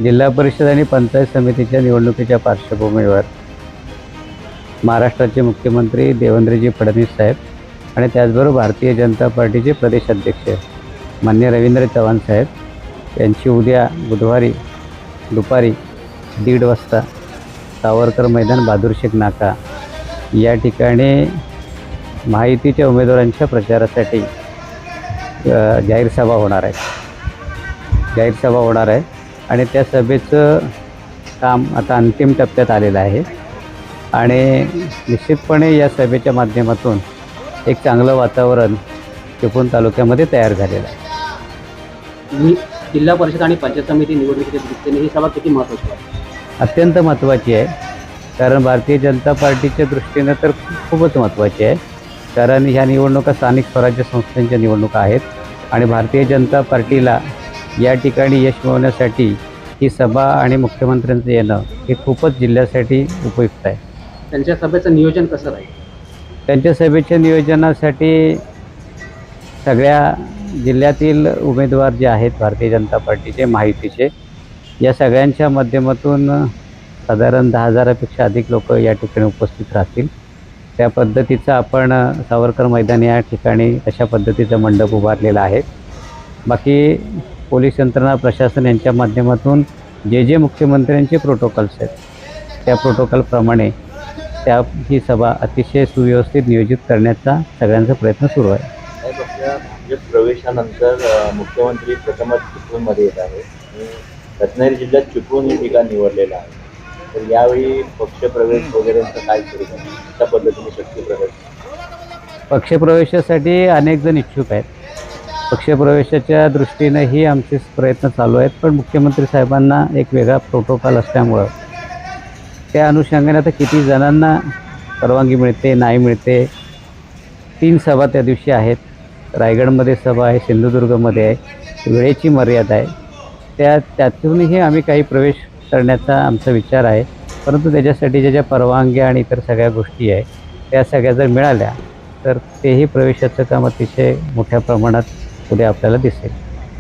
जिल्हा परिषद आणि पंचायत समितीच्या निवडणुकीच्या पार्श्वभूमीवर महाराष्ट्राचे मुख्यमंत्री देवेंद्रजी फडणवीस साहेब आणि त्याचबरोबर भारतीय जनता पार्टीचे प्रदेश अध्यक्ष माननीय रवींद्र चव्हाण साहेब यांची उद्या बुधवारी दुपारी 1:30 वाजता सावरकर मैदान बहादूर शेख नाका या ठिकाणी महायुतीच्या उमेदवारांच्या प्रचारासाठी जाहीर सभा होणार आहे आणि त्या सभेचं काम आता अंतिम टप्प्यात आलेलं आहे आणि निश्चितपणे या सभेच्या माध्यमातून एक चांगलं वातावरण चिपळूण तालुक्यामध्ये तयार झालेलं आहे। जिल्हा परिषद आणि पंचायत समिती निवडणुकीच्या दृष्टीने ही सभा किती महत्त्वाची आहे? अत्यंत महत्त्वाची आहे, कारण भारतीय जनता पार्टीच्या दृष्टीनं तर खूपच महत्त्वाची आहे, कारण ह्या निवडणुका स्थानिक स्वराज्य संस्थांच्या निवडणुका आहेत आणि भारतीय जनता पार्टीला या ठिकाणी यश मिळवण्यासाठी ही सभा आणि मुख्यमंत्र्यांचं येणं हे खूपच जिल्ह्यासाठी उपयुक्त आहे। त्यांच्या सभेचं नियोजन कसं राहील? त्यांच्या सभेच्या नियोजनासाठी सगळ्या जिल्ह्यातील उमेदवार जे आहेत भारतीय जनता पार्टीचे महायुतीचे या सगळ्यांच्या माध्यमातून साधारण 10,000पेक्षा अधिक लोक या ठिकाणी उपस्थित राहतील। त्या पद्धतीचं आपण सावरकर मैदान या ठिकाणी अशा पद्धतीचा मंडप उभारलेला आहे। बाकी पोलीस यंत्रणा प्रशासन यांच्या माध्यमातून जे मुख्यमंत्र्यांचे प्रोटोकॉल्स आहेत त्या प्रोटोकॉलप्रमाणे ही सभा अतिशय सुव्यवस्थित नियोजित करण्याचा सगळ्यांचा प्रयत्न सुरू आहे। प्रवेशानंतर मुख्यमंत्री प्रथमच चिपळूणमध्ये येत आहे आणि रत्नागिरी जिल्ह्यात चिपळूण हे ठिकाण निवडलेलं आहे, तर यावेळी पक्षप्रवेश वगैरेचं काय सुरू आहे, त्या पद्धतीने शक्तीप्रवेश? पक्षप्रवेशासाठी अनेक जण इच्छुक आहेत। पक्षप्रवेशाच्या दृष्टीनेही आमचे प्रयत्न चालू आहेत, पण मुख्यमंत्री साहेबांना एक वेगळा प्रोटोकॉल असल्यामुळं त्या अनुषंगाने आता किती जणांना परवानगी मिळते नाही मिळते। 3 सभा त्या दिवशी आहेत, रायगडमध्ये सभा आहे, सिंधुदुर्गमध्ये आहे, वेळेची मर्यादा आहे, त्यातूनही आम्ही काही प्रवेश करण्याचा आमचा विचार आहे, परंतु त्याच्यासाठी ज्या परवानग्या आणि इतर सगळ्या गोष्टी आहे त्या सगळ्या जर मिळाल्या तर तेही प्रवेशाचं काम अतिशय मोठ्या प्रमाणात उद्या आपल्याला दिसेल।